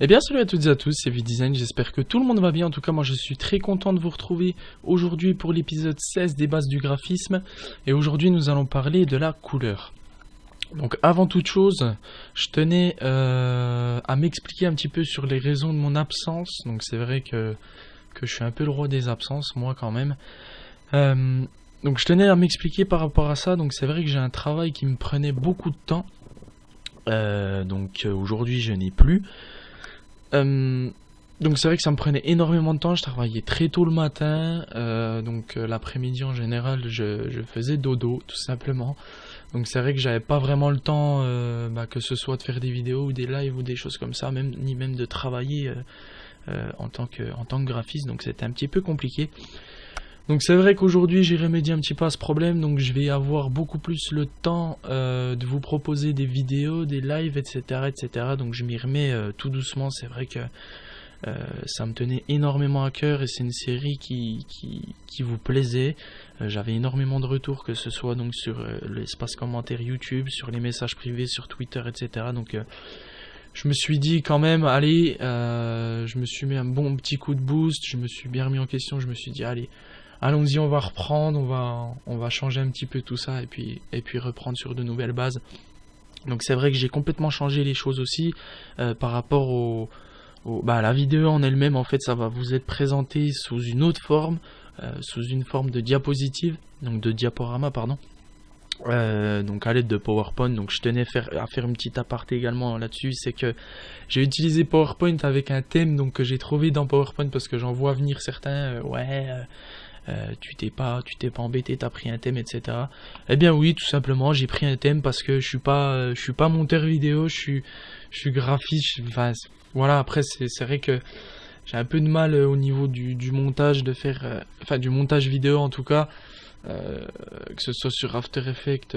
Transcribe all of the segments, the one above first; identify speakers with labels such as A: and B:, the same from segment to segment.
A: Eh bien salut à toutes et à tous, c'est V-Design, j'espère que tout le monde va bien. En tout cas moi je suis très content de vous retrouver aujourd'hui pour l'épisode 16 des bases du graphisme. Et aujourd'hui nous allons parler de la couleur. Donc avant toute chose, je tenais à m'expliquer un petit peu sur les raisons de mon absence. Donc c'est vrai que je suis un peu le roi des absences, moi quand même. Donc je tenais à m'expliquer par rapport à ça. Donc c'est vrai que j'ai un travail qui me prenait beaucoup de temps. Aujourd'hui je n'ai plus. Donc c'est vrai que ça me prenait énormément de temps, je travaillais très tôt le matin, l'après-midi en général je faisais dodo tout simplement. Donc c'est vrai que j'avais pas vraiment le temps, que ce soit de faire des vidéos ou des lives ou des choses comme ça, ni même de travailler en tant que graphiste, donc c'était un petit peu compliqué. Donc c'est vrai qu'aujourd'hui j'ai remédié un petit peu à ce problème, donc je vais avoir beaucoup plus le temps de vous proposer des vidéos, des lives, etc. Donc je m'y remets tout doucement. C'est vrai que ça me tenait énormément à cœur et c'est une série qui vous plaisait. J'avais énormément de retours, que ce soit donc sur l'espace commentaire YouTube, sur les messages privés, sur Twitter, etc. Donc je me suis dit quand même, allez, je me suis mis un bon petit coup de boost, je me suis bien remis en question, je me suis dit allez, allons-y, on va reprendre, on va changer un petit peu tout ça et puis reprendre sur de nouvelles bases. Donc c'est vrai que j'ai complètement changé les choses aussi par rapport à la vidéo en elle-même. En fait, ça va vous être présenté sous une autre forme, sous une forme de diapositive, donc de diaporama, pardon. Donc à l'aide de PowerPoint. Donc je tenais à faire une petite aparté également là-dessus, c'est que j'ai utilisé PowerPoint avec un thème donc que j'ai trouvé dans PowerPoint, parce que j'en vois venir certains, tu t'es pas embêté, t'as pris un thème, etc. Eh bien oui, tout simplement, j'ai pris un thème parce que je suis pas monteur vidéo, je suis graphiste. Enfin voilà, après c'est vrai que j'ai un peu de mal au niveau du montage, de faire du montage vidéo en tout cas, que ce soit sur After Effects,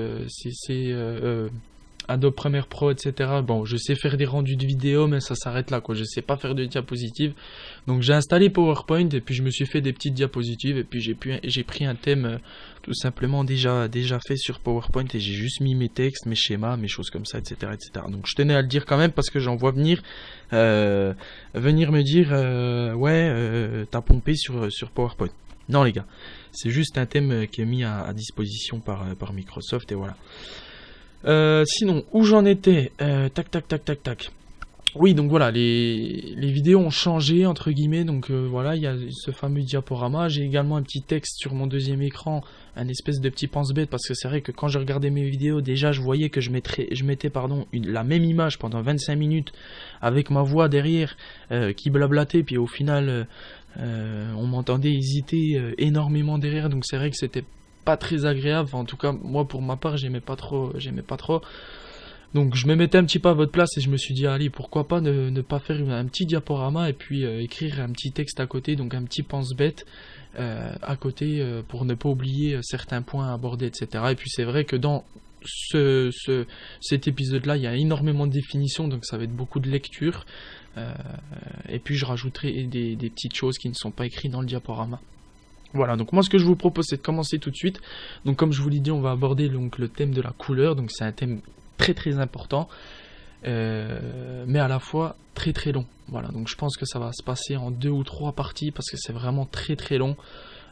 A: Adobe Premiere Pro, etc. Bon, je sais faire des rendus de vidéo, mais ça s'arrête là, quoi. Je sais pas faire de diapositives. Donc j'ai installé PowerPoint et puis je me suis fait des petites diapositives et puis j'ai pris un thème tout simplement déjà fait sur PowerPoint et j'ai juste mis mes textes, mes schémas, mes choses comme ça, etc., etc. Donc je tenais à le dire quand même parce que j'en vois venir me dire t'as pompé sur PowerPoint. Non les gars, c'est juste un thème qui est mis à disposition par Microsoft et voilà. Sinon, où j'en étais, tac. Oui, donc voilà, les vidéos ont changé, entre guillemets, donc voilà, il y a ce fameux diaporama. J'ai également un petit texte sur mon deuxième écran, un espèce de petit pense-bête, parce que c'est vrai que quand je regardais mes vidéos, déjà je voyais que je mettais la même image pendant 25 minutes, avec ma voix derrière, qui blablatait, puis au final, on m'entendait hésiter énormément derrière, donc c'est vrai que c'était pas très agréable. Enfin, en tout cas moi pour ma part j'aimais pas trop. Donc je me mettais un petit peu à votre place et je me suis dit allez, pourquoi pas ne pas faire un petit diaporama et puis écrire un petit texte à côté, donc un petit pense-bête à côté pour ne pas oublier certains points à aborder, etc. Et puis c'est vrai que dans cet épisode là il y a énormément de définitions, donc ça va être beaucoup de lecture, et puis je rajouterai des petites choses qui ne sont pas écrites dans le diaporama. Voilà, donc moi ce que je vous propose c'est de commencer tout de suite. Donc comme je vous l'ai dit, on va aborder donc le thème de la couleur. Donc c'est un thème très important, mais à la fois très long. Voilà, donc je pense que ça va se passer en 2 ou 3 parties parce que c'est vraiment très long.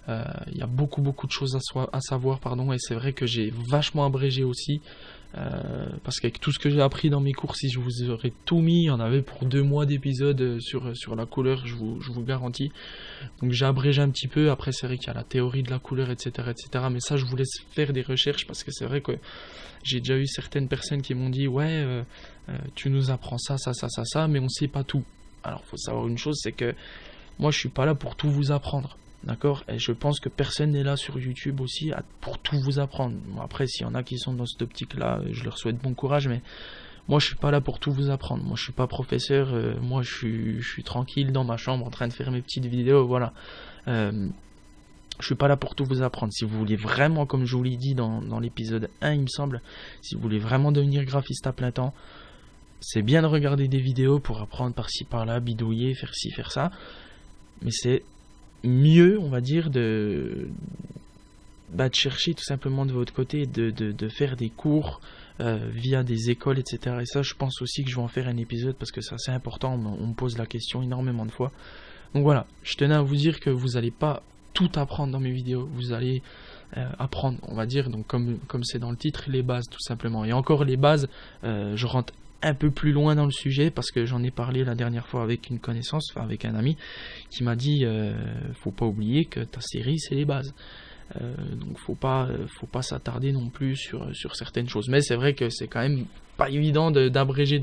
A: Il y a beaucoup de choses à savoir, et c'est vrai que j'ai vachement abrégé aussi, parce qu'avec tout ce que j'ai appris dans mes cours, si je vous aurais tout mis, il y en avait pour 2 mois d'épisodes sur la couleur, je vous garantis. Donc j'ai abrégé un petit peu. Après c'est vrai qu'il y a la théorie de la couleur, etc., mais ça je vous laisse faire des recherches, parce que c'est vrai que j'ai déjà eu certaines personnes qui m'ont dit ouais, tu nous apprends ça, mais on sait pas tout. Alors faut savoir une chose, c'est que moi je suis pas là pour tout vous apprendre. D'accord? Et je pense que personne n'est là sur YouTube aussi pour tout vous apprendre. Bon, après, s'il y en a qui sont dans cette optique-là, je leur souhaite bon courage, mais moi, je suis pas là pour tout vous apprendre. Moi, je suis pas professeur. Moi, je suis tranquille dans ma chambre en train de faire mes petites vidéos. Voilà. Je suis pas là pour tout vous apprendre. Si vous voulez vraiment, comme je vous l'ai dit dans l'épisode 1, il me semble, si vous voulez vraiment devenir graphiste à plein temps, c'est bien de regarder des vidéos pour apprendre par-ci, par-là, bidouiller, faire ci, faire ça. Mais c'est mieux, on va dire, de chercher tout simplement de votre côté, de faire des cours via des écoles, etc. Et ça, je pense aussi que je vais en faire un épisode parce que c'est assez important, on me pose la question énormément de fois. Donc voilà, je tenais à vous dire que vous n'allez pas tout apprendre dans mes vidéos, vous allez apprendre, on va dire, donc comme c'est dans le titre, les bases tout simplement. Et encore les bases, je rentre un peu plus loin dans le sujet parce que j'en ai parlé la dernière fois avec une connaissance, enfin avec un ami qui m'a dit faut pas oublier que ta série c'est les bases. Donc faut pas s'attarder non plus sur certaines choses. Mais c'est vrai que c'est quand même pas évident d'abréger.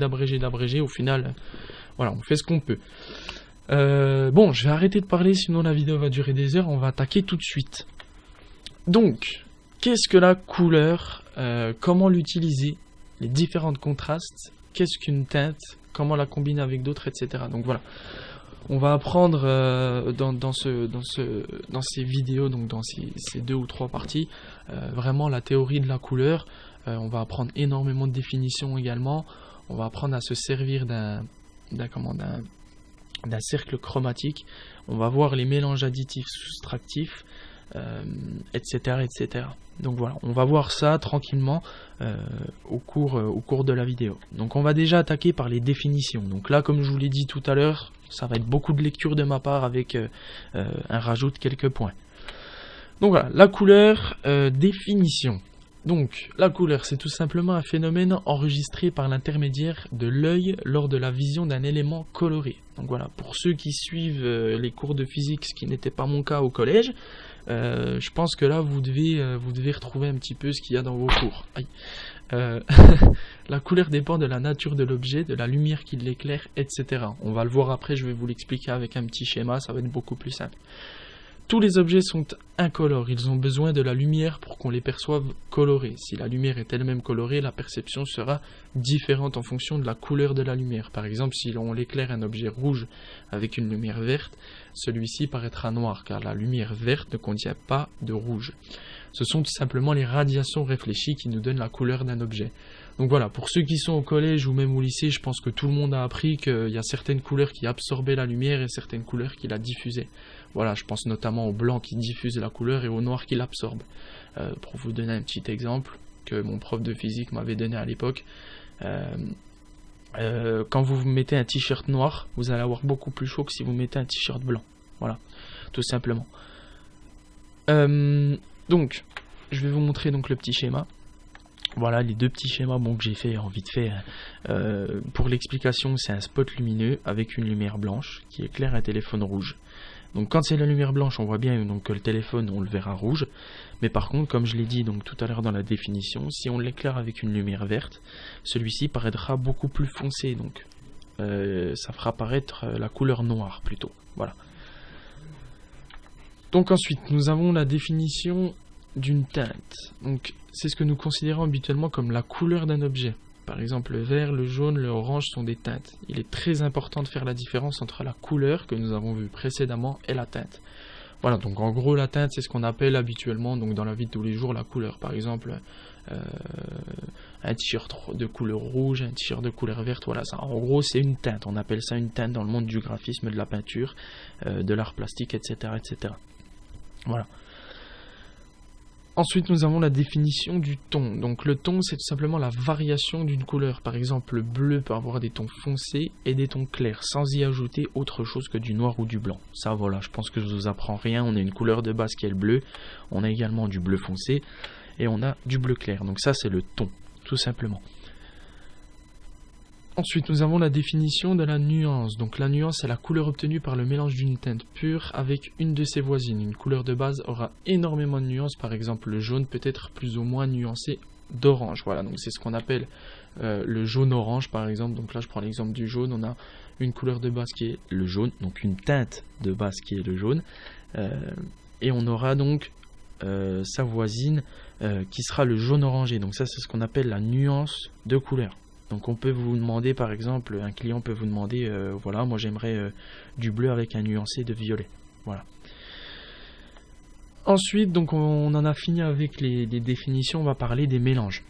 A: Au final, voilà, on fait ce qu'on peut. Bon, je vais arrêter de parler, sinon la vidéo va durer des heures. On va attaquer tout de suite. Donc, qu'est-ce que la couleur? Comment l'utiliser? Les différents contrastes? Qu'est-ce qu'une teinte? Comment la combiner avec d'autres, etc. Donc voilà. On va apprendre dans ces vidéos, donc dans ces 2 ou 3 parties, vraiment la théorie de la couleur. On va apprendre énormément de définitions également. On va apprendre à se servir d'un cercle chromatique. On va voir les mélanges additifs soustractifs, etc., etc. Donc voilà, on va voir ça tranquillement au cours de la vidéo. Donc on va déjà attaquer par les définitions. Donc là, comme je vous l'ai dit tout à l'heure, ça va être beaucoup de lecture de ma part avec un rajout de quelques points. Donc voilà, la couleur, définition. Donc la couleur, c'est tout simplement un phénomène enregistré par l'intermédiaire de l'œil lors de la vision d'un élément coloré. Donc voilà, pour ceux qui suivent les cours de physique, ce qui n'était pas mon cas au collège, je pense que là vous devez retrouver un petit peu ce qu'il y a dans vos cours. Aïe. La couleur dépend de la nature de l'objet, de la lumière qui l'éclaire, etc. On va le voir après, je vais vous l'expliquer avec un petit schéma, ça va être beaucoup plus simple. Tous les objets sont incolores, ils ont besoin de la lumière pour qu'on les perçoive colorés. Si la lumière est elle-même colorée, la perception sera différente en fonction de la couleur de la lumière. Par exemple, si on éclaire un objet rouge avec une lumière verte, celui-ci paraîtra noir, car la lumière verte ne contient pas de rouge. Ce sont tout simplement les radiations réfléchies qui nous donnent la couleur d'un objet. Donc voilà, pour ceux qui sont au collège ou même au lycée, je pense que tout le monde a appris qu'il y a certaines couleurs qui absorbaient la lumière et certaines couleurs qui la diffusaient. Voilà, je pense notamment au blanc qui diffuse la couleur et au noir qui l'absorbe. Pour vous donner un petit exemple que mon prof de physique m'avait donné à l'époque, quand vous mettez un t-shirt noir, vous allez avoir beaucoup plus chaud que si vous mettez un t-shirt blanc. Voilà, tout simplement. Donc, je vais vous montrer donc le petit schéma. Voilà les 2 petits schémas que j'ai fait en vite fait. Pour l'explication, c'est un spot lumineux avec une lumière blanche qui éclaire un téléphone rouge. Donc quand c'est la lumière blanche, on voit bien donc, que le téléphone, on le verra rouge. Mais par contre, comme je l'ai dit donc, tout à l'heure dans la définition, si on l'éclaire avec une lumière verte, celui-ci paraîtra beaucoup plus foncé. Donc ça fera apparaître la couleur noire plutôt. Voilà. Donc ensuite, nous avons la définition d'une teinte. Donc c'est ce que nous considérons habituellement comme la couleur d'un objet. Par exemple, le vert, le jaune, le orange sont des teintes. Il est très important de faire la différence entre la couleur que nous avons vue précédemment et la teinte. Voilà, donc en gros la teinte c'est ce qu'on appelle habituellement donc dans la vie de tous les jours la couleur. Par exemple, un t-shirt de couleur rouge, un t-shirt de couleur verte, voilà, ça, en gros c'est une teinte. On appelle ça une teinte dans le monde du graphisme, de la peinture, de l'art plastique, etc., etc. Voilà. Ensuite, nous avons la définition du ton. Donc le ton, c'est tout simplement la variation d'une couleur. Par exemple, le bleu peut avoir des tons foncés et des tons clairs, sans y ajouter autre chose que du noir ou du blanc. Ça, voilà, je pense que je vous apprends rien. On a une couleur de base qui est le bleu. On a également du bleu foncé et on a du bleu clair. Donc ça, c'est le ton, tout simplement. Ensuite, nous avons la définition de la nuance. Donc la nuance, c'est la couleur obtenue par le mélange d'une teinte pure avec une de ses voisines. Une couleur de base aura énormément de nuances. Par exemple, le jaune peut être plus ou moins nuancé d'orange. Voilà, donc c'est ce qu'on appelle le jaune-orange, par exemple. Donc là, je prends l'exemple du jaune. On a une couleur de base qui est le jaune, donc une teinte de base qui est le jaune. Et on aura donc sa voisine qui sera le jaune orangé. Donc ça, c'est ce qu'on appelle la nuance de couleur. Donc on peut vous demander, par exemple, un client peut vous demander, voilà, moi j'aimerais du bleu avec un nuancé de violet. Voilà. Ensuite, donc on en a fini avec les définitions, on va parler des mélanges.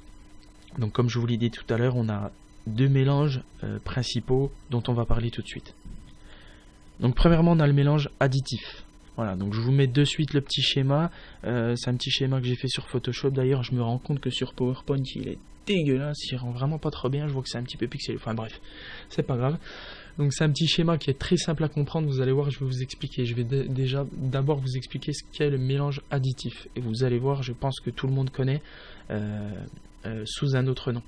A: Donc comme je vous l'ai dit tout à l'heure, on a 2 mélanges principaux dont on va parler tout de suite. Donc premièrement, on a le mélange additif. Voilà, donc je vous mets de suite le petit schéma. C'est un petit schéma que j'ai fait sur Photoshop. D'ailleurs, je me rends compte que sur PowerPoint, il est dégueulasse. Il rend vraiment pas trop bien. Je vois que c'est un petit peu pixelé. Enfin bref, c'est pas grave. Donc c'est un petit schéma qui est très simple à comprendre. Vous allez voir, je vais vous expliquer. Je vais déjà d'abord vous expliquer ce qu'est le mélange additif. Et vous allez voir, je pense que tout le monde connaît sous un autre nom.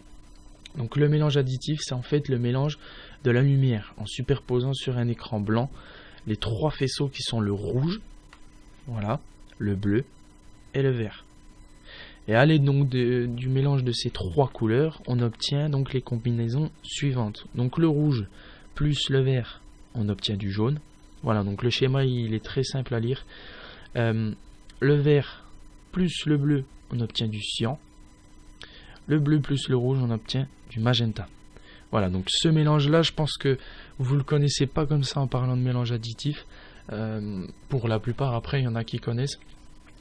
A: Donc le mélange additif, c'est en fait le mélange de la lumière en superposant sur un écran blanc les trois faisceaux qui sont le rouge, voilà, le bleu et le vert. Et à l'aide donc du mélange de ces trois couleurs, on obtient donc les combinaisons suivantes. Donc le rouge plus le vert, on obtient du jaune. Voilà, donc le schéma il est très simple à lire. Le vert plus le bleu, on obtient du cyan. Le bleu plus le rouge, on obtient du magenta. Voilà, donc ce mélange-là, je pense que vous ne le connaissez pas comme ça en parlant de mélange additif. Pour la plupart, après, il y en a qui connaissent.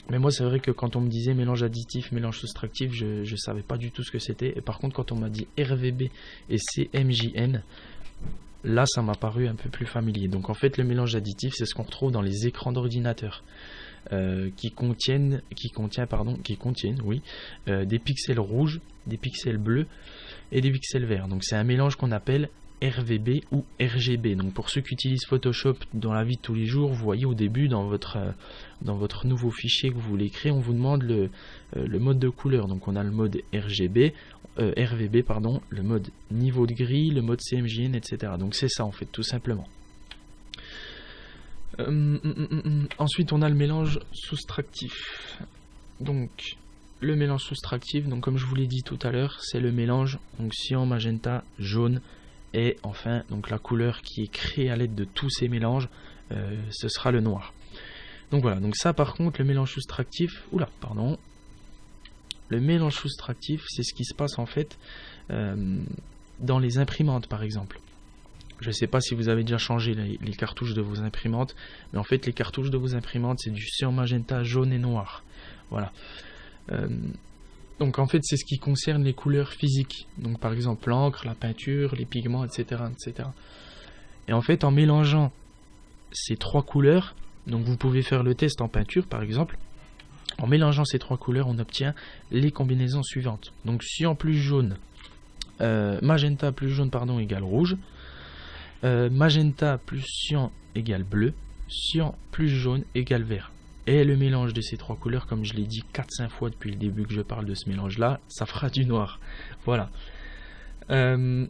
A: Mais moi, c'est vrai que quand on me disait mélange additif, mélange soustractif, je ne savais pas du tout ce que c'était. Et par contre, quand on m'a dit RVB et CMJN, là, ça m'a paru un peu plus familier. Donc en fait, le mélange additif, c'est ce qu'on retrouve dans les écrans d'ordinateur. Qui contiennent des pixels rouges, des pixels bleus et des pixels verts. Donc c'est un mélange qu'on appelle RVB ou RGB. Donc pour ceux qui utilisent Photoshop dans la vie de tous les jours, vous voyez au début dans votre nouveau fichier que vous voulez créer, on vous demande le mode de couleur. Donc on a le mode RVB, le mode niveau de gris, le mode CMJN, etc. Donc c'est ça en fait tout simplement. Ensuite on a le mélange soustractif. Donc le mélange soustractif, donc comme je vous l'ai dit tout à l'heure, c'est le mélange donc cyan, magenta, jaune et enfin donc la couleur qui est créée à l'aide de tous ces mélanges, ce sera le noir. Donc voilà, donc ça par contre le mélange soustractif, le mélange soustractif c'est ce qui se passe en fait dans les imprimantes par exemple. Je ne sais pas si vous avez déjà changé les cartouches de vos imprimantes, mais en fait les cartouches de vos imprimantes c'est du cyan, magenta, jaune et noir. Voilà. Donc en fait c'est ce qui concerne les couleurs physiques. Donc par exemple l'encre, la peinture, les pigments, etc., etc. Et en fait en mélangeant ces trois couleurs, donc vous pouvez faire le test en peinture par exemple. En mélangeant ces trois couleurs, on obtient les combinaisons suivantes. Donc cyan plus jaune, magenta plus jaune égale rouge. Magenta plus cyan égale bleu, cyan plus jaune égale vert. Et le mélange de ces trois couleurs, comme je l'ai dit 4-5 fois depuis le début que je parle de ce mélange là, ça fera du noir. Voilà. On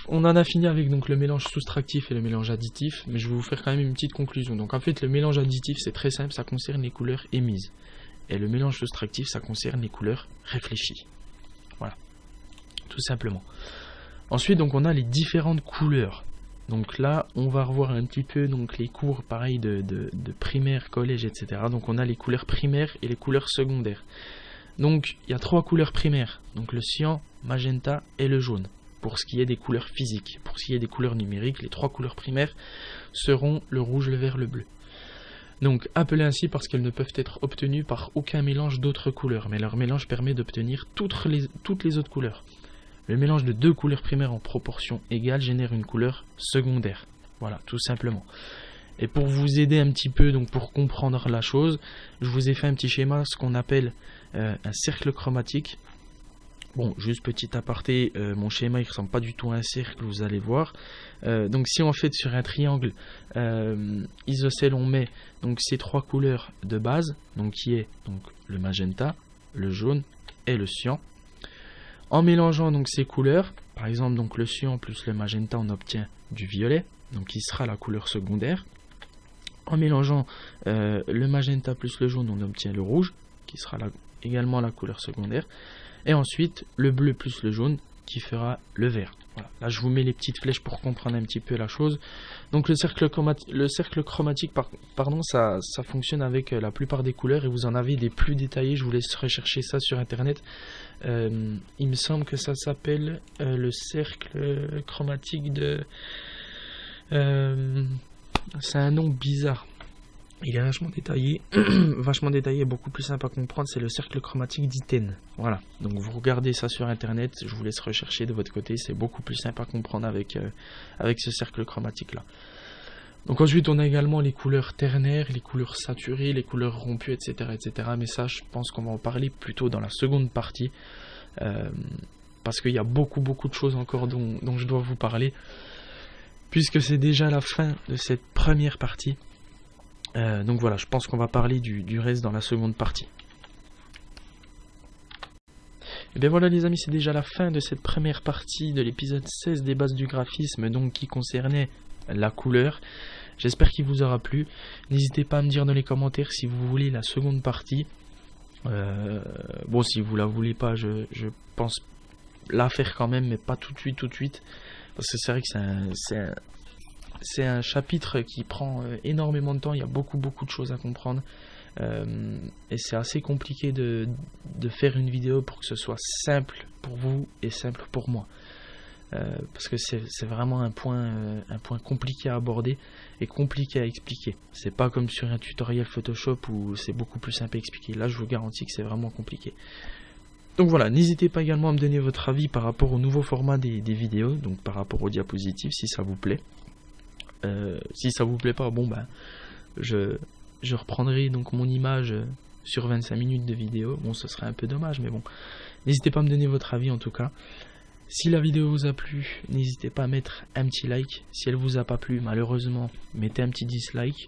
A: en a fini avec donc le mélange soustractif et le mélange additif, mais je vais vous faire quand même une petite conclusion. Donc en fait le mélange additif c'est très simple, ça concerne les couleurs émises. Et le mélange soustractif ça concerne les couleurs réfléchies. Voilà. Tout simplement. Ensuite, donc, on a les différentes couleurs. Donc là, on va revoir un petit peu donc, les cours pareil de primaire, collège, etc. Donc on a les couleurs primaires et les couleurs secondaires. Donc il y a trois couleurs primaires. Donc le cyan, magenta et le jaune. Pour ce qui est des couleurs physiques. Pour ce qui est des couleurs numériques, les trois couleurs primaires seront le rouge, le vert, le bleu. Donc appelées ainsi parce qu'elles ne peuvent être obtenues par aucun mélange d'autres couleurs. Mais leur mélange permet d'obtenir toutes les autres couleurs. Le mélange de deux couleurs primaires en proportion égale génère une couleur secondaire. Voilà, tout simplement. Et pour vous aider un petit peu, donc pour comprendre la chose, je vous ai fait un petit schéma, ce qu'on appelle un cercle chromatique. Bon, juste petit aparté, mon schéma il ressemble pas du tout à un cercle, vous allez voir. Donc si on fait sur un triangle isocèle, on met donc ces trois couleurs de base, donc qui est donc le magenta, le jaune et le cyan. En mélangeant donc ces couleurs, par exemple donc le cyan plus le magenta, on obtient du violet, donc qui sera la couleur secondaire. En mélangeant le magenta plus le jaune, on obtient le rouge, qui sera également la couleur secondaire. Et ensuite le bleu plus le jaune, qui fera le vert. Voilà. Là je vous mets les petites flèches pour comprendre un petit peu la chose. Donc le cercle chromatique, ça fonctionne avec la plupart des couleurs et vous en avez des plus détaillés. Je vous laisse rechercher ça sur internet. Il me semble que ça s'appelle le cercle chromatique de... c'est un nom bizarre. Il est vachement détaillé, beaucoup plus simple à comprendre, c'est le cercle chromatique d'Iten. Voilà, donc vous regardez ça sur internet, je vous laisse rechercher de votre côté, c'est beaucoup plus simple à comprendre avec ce cercle chromatique là. Donc ensuite on a également les couleurs ternaires, les couleurs saturées, les couleurs rompues, etc. etc. Mais ça je pense qu'on va en parler plutôt dans la seconde partie. Parce qu'il y a beaucoup de choses encore dont je dois vous parler. Puisque c'est déjà la fin de cette première partie. Donc voilà, je pense qu'on va parler du reste dans la seconde partie. Et bien voilà les amis, c'est déjà la fin de cette première partie de l'épisode 16 des bases du graphisme, donc qui concernait la couleur. J'espère qu'il vous aura plu. N'hésitez pas à me dire dans les commentaires si vous voulez la seconde partie. Bon, si vous la voulez pas, je pense la faire quand même, mais pas tout de suite. Parce que c'est vrai que c'est un chapitre qui prend énormément de temps. Il y a beaucoup de choses à comprendre. Et c'est assez compliqué de faire une vidéo pour que ce soit simple pour vous et simple pour moi. Parce que c'est vraiment un point compliqué à aborder et compliqué à expliquer. C'est pas comme sur un tutoriel Photoshop où c'est beaucoup plus simple à expliquer. Là je vous garantis que c'est vraiment compliqué. Donc voilà, n'hésitez pas également à me donner votre avis par rapport au nouveau format des vidéos, donc par rapport aux diapositives si ça vous plaît. Si ça vous plaît pas, bon ben je reprendrai donc mon image sur 25 minutes de vidéo. Bon, ce serait un peu dommage, mais bon. N'hésitez pas à me donner votre avis en tout cas. Si la vidéo vous a plu, n'hésitez pas à mettre un petit like. Si elle vous a pas plu, malheureusement, mettez un petit dislike.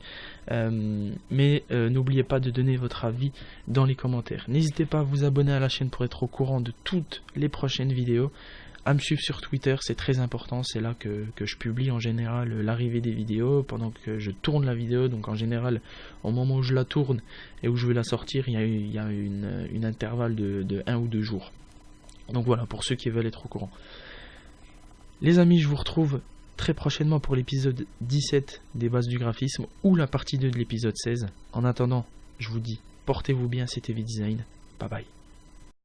A: Mais n'oubliez pas de donner votre avis dans les commentaires. N'hésitez pas à vous abonner à la chaîne pour être au courant de toutes les prochaines vidéos. À me suivre sur Twitter, c'est très important, c'est là que je publie en général l'arrivée des vidéos, pendant que je tourne la vidéo, donc en général, au moment où je la tourne et où je vais la sortir, il y a une intervalle de 1 ou 2 jours. Donc voilà, pour ceux qui veulent être au courant. Les amis, je vous retrouve très prochainement pour l'épisode 17 des bases du graphisme, ou la partie 2 de l'épisode 16. En attendant, je vous dis, portez-vous bien, c'était V-Design, bye bye.